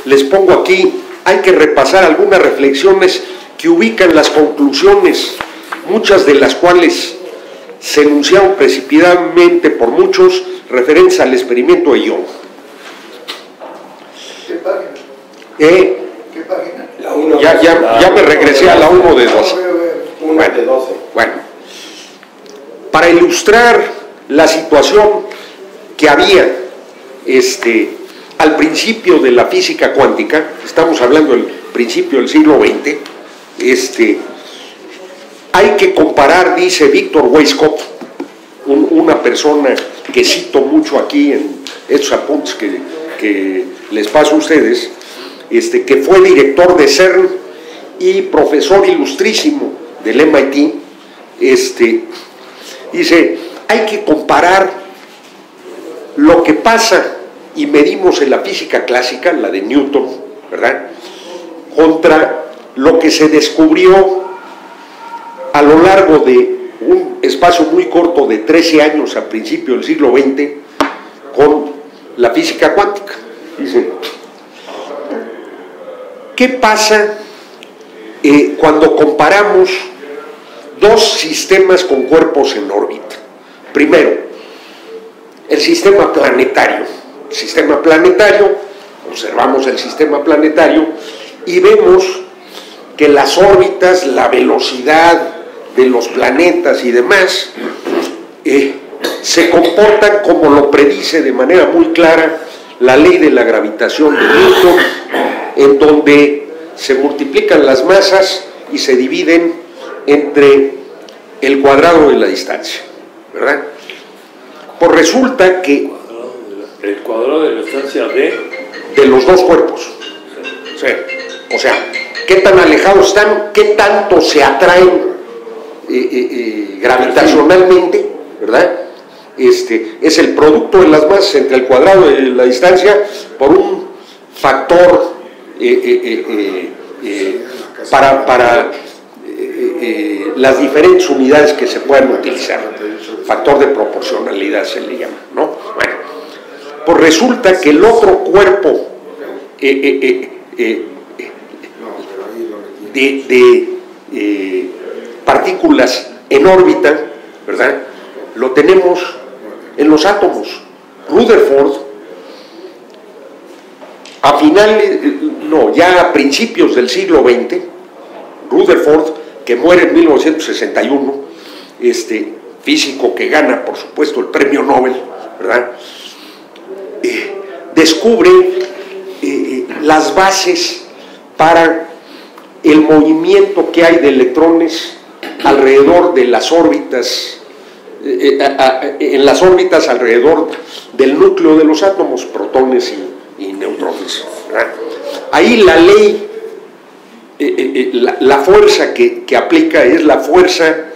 les pongo aquí, hay que repasar algunas reflexiones que ubican las conclusiones, muchas de las cuales se enunciaron precipitadamente por muchos referentes al experimento de Young. ¿Qué página? ¿Qué página? La 1 Ya me regresé a la 1 de 12. 1 de 12. Bueno, para ilustrar la situación que había al principio de la física cuántica, estamos hablando del principio del siglo XX, hay que comparar, dice Víctor Weisskopf, una persona que cito mucho aquí en estos apuntes que les paso a ustedes, que fue director de CERN y profesor ilustrísimo del MIT, dice, hay que comparar lo que pasa y medimos en la física clásica, la de Newton, ¿verdad?, contra lo que se descubrió a lo largo de un espacio muy corto de 13 años a principios del siglo XX con la física cuántica. Dice, ¿qué pasa cuando comparamos dos sistemas con cuerpos en órbita? Primero, el sistema planetario. El sistema planetario, observamos el sistema planetario y vemos que las órbitas, la velocidad de los planetas y demás, se comportan como lo predice de manera muy clara la ley de la gravitación de Newton, en donde se multiplican las masas y se dividen entre el cuadrado de la distancia, ¿verdad? Pues resulta que el cuadrado de la distancia de los dos cuerpos, o sea, qué tan alejados están, qué tanto se atraen gravitacionalmente, ¿verdad? Es el producto de las masas entre el cuadrado de la distancia por un factor para las diferentes unidades que se puedan utilizar. Factor de proporcionalidad se le llama, ¿no? Bueno, pues resulta que el otro cuerpo de partículas en órbita, ¿verdad?, lo tenemos en los átomos. Rutherford, ya a principios del siglo XX, Rutherford, que muere en 1961, físico que gana, por supuesto, el premio Nobel, ¿verdad?, descubre las bases para el movimiento que hay de electrones alrededor de las órbitas, en las órbitas alrededor del núcleo de los átomos, protones y neutrones, ¿verdad? Ahí la ley, la fuerza que aplica es la fuerza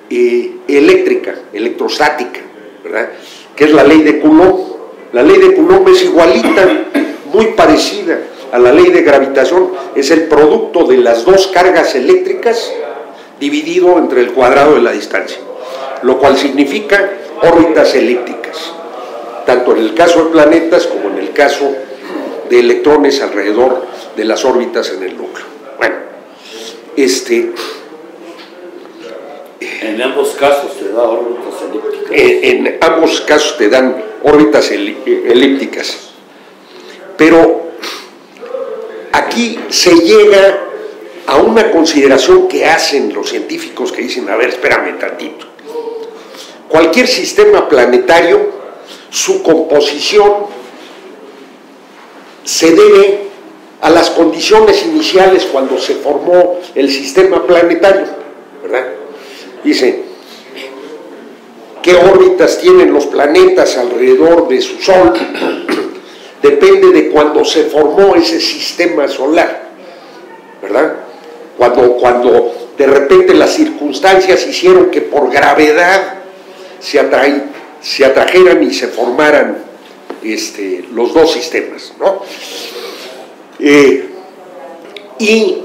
eléctrica, electrostática, ¿verdad?, que es la ley de Coulomb. La ley de Coulomb es igualita, muy parecida a la ley de gravitación, es el producto de las dos cargas eléctricas dividido entre el cuadrado de la distancia, lo cual significa órbitas elípticas, tanto en el caso de planetas como en el caso de electrones alrededor de las órbitas en el núcleo. Bueno, en ambos casos te da órbitas elípticas. En ambos casos te dan órbitas elípticas, pero aquí se llega a una consideración que hacen los científicos que dicen, a ver, espérame tantito, cualquier sistema planetario, su composición se debe a las condiciones iniciales cuando se formó el sistema planetario, ¿verdad? Dice, ¿qué órbitas tienen los planetas alrededor de su Sol? Depende de cuando se formó ese sistema solar, ¿verdad? Cuando de repente las circunstancias hicieron que por gravedad se atrajeran y se formaran los dos sistemas, ¿no? Y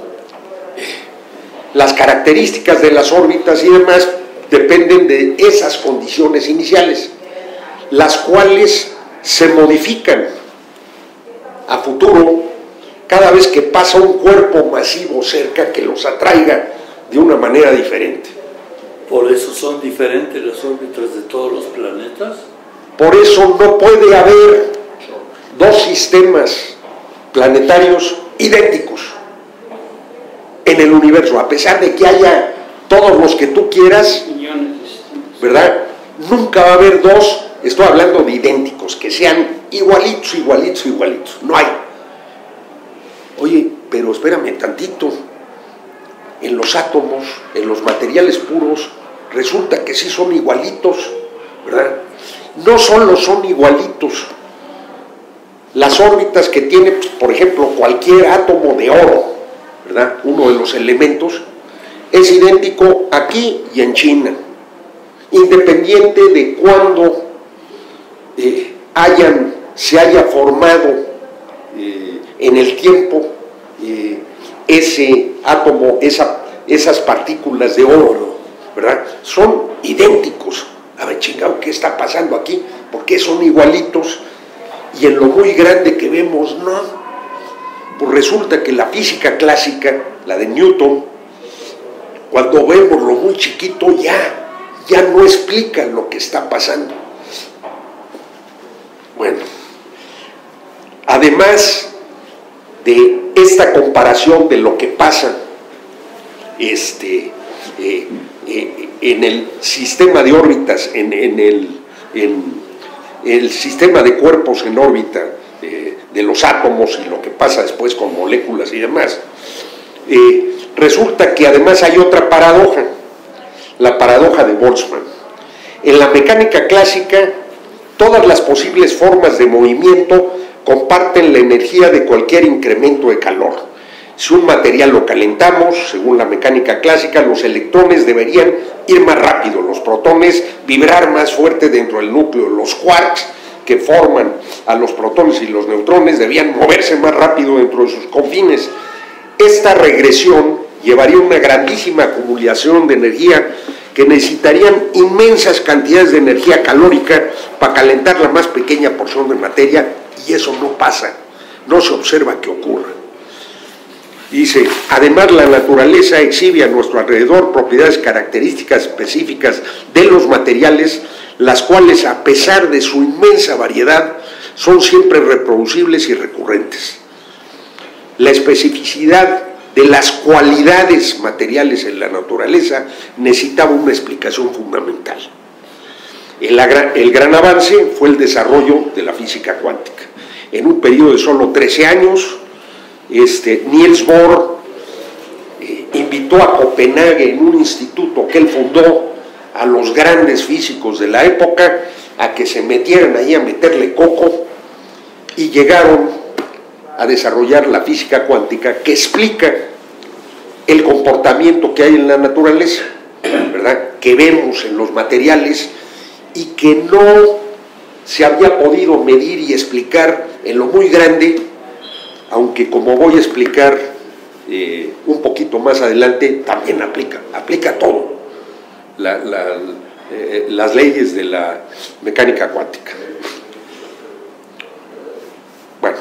las características de las órbitas y demás dependen de esas condiciones iniciales, las cuales se modifican a futuro cada vez que pasa un cuerpo masivo cerca que los atraiga de una manera diferente. ¿Por eso son diferentes las órbitas de todos los planetas? Por eso no puede haber dos sistemas planetarios idénticos en el universo, a pesar de que haya todos los que tú quieras, ¿verdad? Nunca va a haber dos, estoy hablando de idénticos, que sean igualitos, igualitos, igualitos. No hay. Oye, pero espérame tantito. En los átomos, en los materiales puros, resulta que sí son igualitos, ¿verdad? No solo son igualitos. Las órbitas que tiene, por ejemplo, cualquier átomo de oro, ¿verdad? Uno de los elementos, es idéntico aquí y en China, independiente de cuándo se haya formado en el tiempo ese átomo, esas partículas de oro, ¿verdad? Son idénticos. A ver, chingado, ¿qué está pasando aquí? ¿Por qué son igualitos? Y en lo muy grande que vemos, no. Pues resulta que la física clásica, la de Newton, cuando vemos lo muy chiquito, ya no explica lo que está pasando. Bueno, además de esta comparación de lo que pasa en el sistema de órbitas, en el sistema de cuerpos en órbita de los átomos y lo que pasa después con moléculas y demás, resulta que además hay otra paradoja, la paradoja de Boltzmann. En la mecánica clásica, todas las posibles formas de movimiento comparten la energía de cualquier incremento de calor. Si un material lo calentamos, según la mecánica clásica, los electrones deberían ir más rápido, los protones vibrar más fuerte dentro del núcleo, los quarks que forman a los protones y los neutrones debían moverse más rápido dentro de sus confines. Esta regresión llevaría a una grandísima acumulación de energía que necesitarían inmensas cantidades de energía calórica para calentar la más pequeña porción de materia, y eso no pasa, no se observa que ocurra. Dice, además la naturaleza exhibe a nuestro alrededor propiedades características específicas de los materiales, las cuales a pesar de su inmensa variedad son siempre reproducibles y recurrentes. La especificidad de las cualidades materiales en la naturaleza necesitaba una explicación fundamental. El gran avance fue el desarrollo de la física cuántica. En un periodo de solo 13 años, Niels Bohr invitó a Copenhague, en un instituto que él fundó, a los grandes físicos de la época a que se metieran ahí a meterle coco, y llegaron a desarrollar la física cuántica, que explica el comportamiento que hay en la naturaleza, ¿verdad? Que vemos en los materiales y que no se había podido medir y explicar en lo muy grande, aunque como voy a explicar un poquito más adelante, también aplica todo las leyes de la mecánica cuántica. Bueno,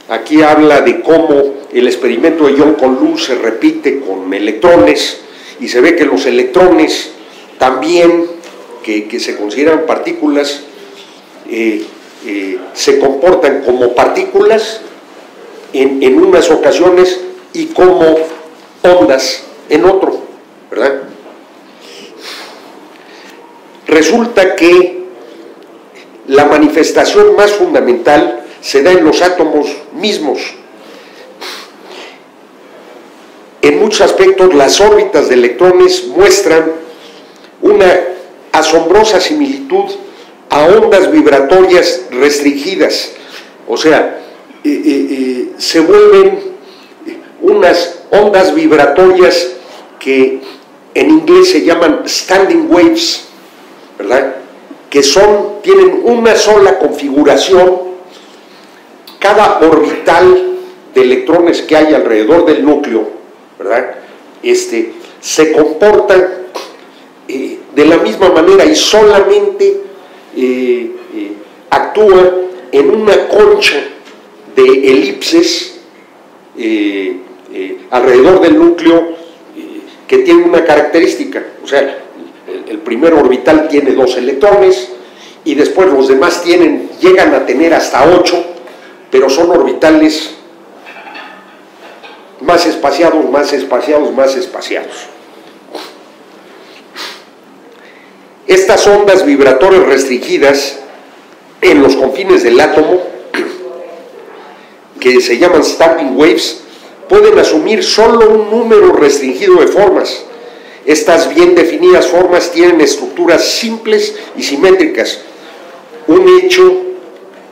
aquí habla de cómo el experimento de Young con luz se repite con electrones, y se ve que los electrones también, que se consideran partículas, se comportan como partículas en unas ocasiones y como ondas en otro, ¿verdad? Resulta que la manifestación más fundamental se da en los átomos mismos. En muchos aspectos, las órbitas de electrones muestran una asombrosa similitud a ondas vibratorias restringidas, o sea, se vuelven unas ondas vibratorias que en inglés se llaman standing waves, ¿verdad? Que tienen una sola configuración. Cada orbital de electrones que hay alrededor del núcleo, ¿verdad? Se comporta de la misma manera y solamente actúa en una concha de elipses alrededor del núcleo que tiene una característica, o sea, el primer orbital tiene 2 electrones y después los demás llegan a tener hasta 8, pero son orbitales más espaciados, más espaciados, más espaciados. Estas ondas vibratorias restringidas en los confines del átomo, que se llaman Stamping Waves, pueden asumir solo un número restringido de formas. Estas bien definidas formas tienen estructuras simples y simétricas, un hecho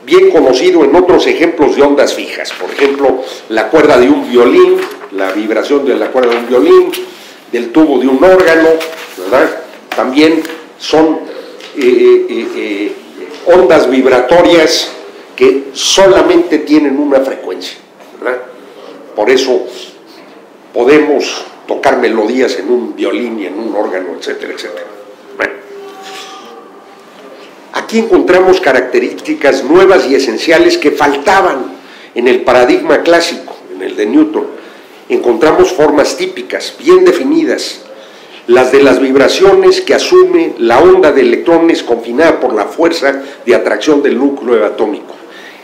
bien conocido en otros ejemplos de ondas fijas, por ejemplo, la cuerda de un violín, la vibración de la cuerda de un violín, del tubo de un órgano, ¿verdad? También son ondas vibratorias que solamente tienen una frecuencia, ¿verdad? Por eso podemos tocar melodías en un violín y en un órgano, etcétera, etcétera. Bueno, aquí encontramos características nuevas y esenciales que faltaban en el paradigma clásico, en el de Newton. Encontramos formas típicas, bien definidas, las de las vibraciones que asume la onda de electrones confinada por la fuerza de atracción del núcleo atómico.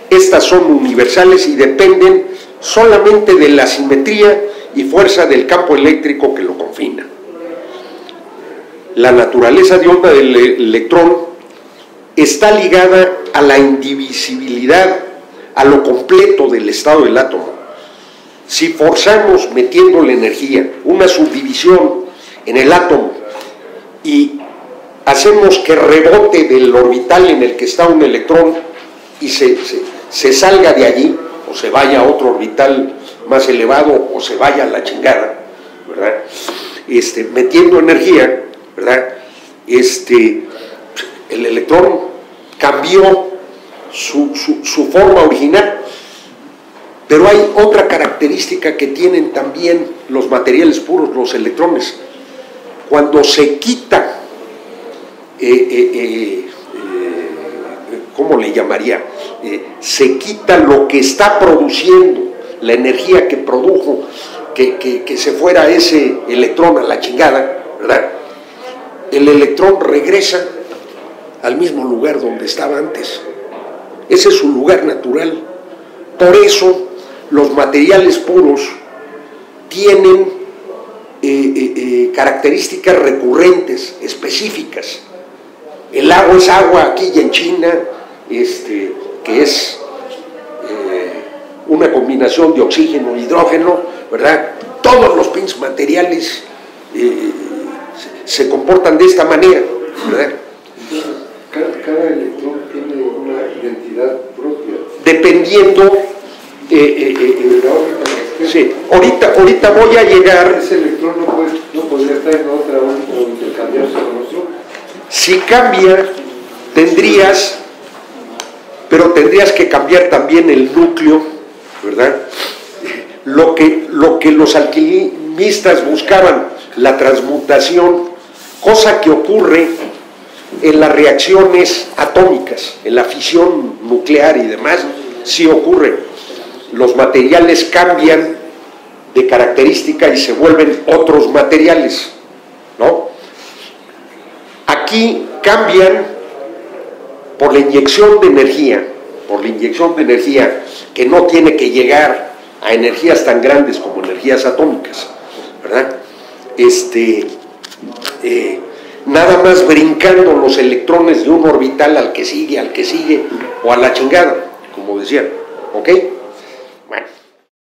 Estas son universales y dependen solamente de la simetría y fuerza del campo eléctrico que lo confina. La naturaleza de onda del electrón está ligada a la indivisibilidad, a lo completo del estado del átomo. Si forzamos metiéndole energía, una subdivisión en el átomo, y hacemos que rebote del orbital en el que está un electrón y se salga de allí, o se vaya a otro orbital más elevado, o se vaya a la chingada, ¿verdad? Metiendo energía, ¿verdad? El electrón cambió su forma original, pero hay otra característica que tienen también los materiales puros, los electrones. Cuando se quita, ¿cómo le llamaría? Se quita lo que está produciendo, la energía que produjo, que se fuera ese electrón a la chingada, ¿verdad? El electrón regresa al mismo lugar donde estaba antes. Ese es su lugar natural. Por eso los materiales puros tienen características recurrentes, específicas. El agua es agua aquí y en China, que es una combinación de oxígeno e hidrógeno, ¿verdad? Todos los pinches materiales se comportan de esta manera, ¿verdad? Cada electrón tiene una identidad propia. Dependiendo. Sí, ahorita voy a llegar. Ese electrón no podría estar en otra órbita o intercambiarse con otro. Si cambia, pero tendrías que cambiar también el núcleo, ¿verdad? Lo que los alquimistas buscaban, la transmutación, cosa que ocurre en las reacciones atómicas, en la fisión nuclear y demás, sí ocurre. Los materiales cambian de característica y se vuelven otros materiales, ¿no? Aquí cambian por la inyección de energía, que no tiene que llegar a energías tan grandes como energías atómicas, ¿verdad? Nada más brincando los electrones de un orbital al que sigue, o a la chingada, como decía, ¿ok?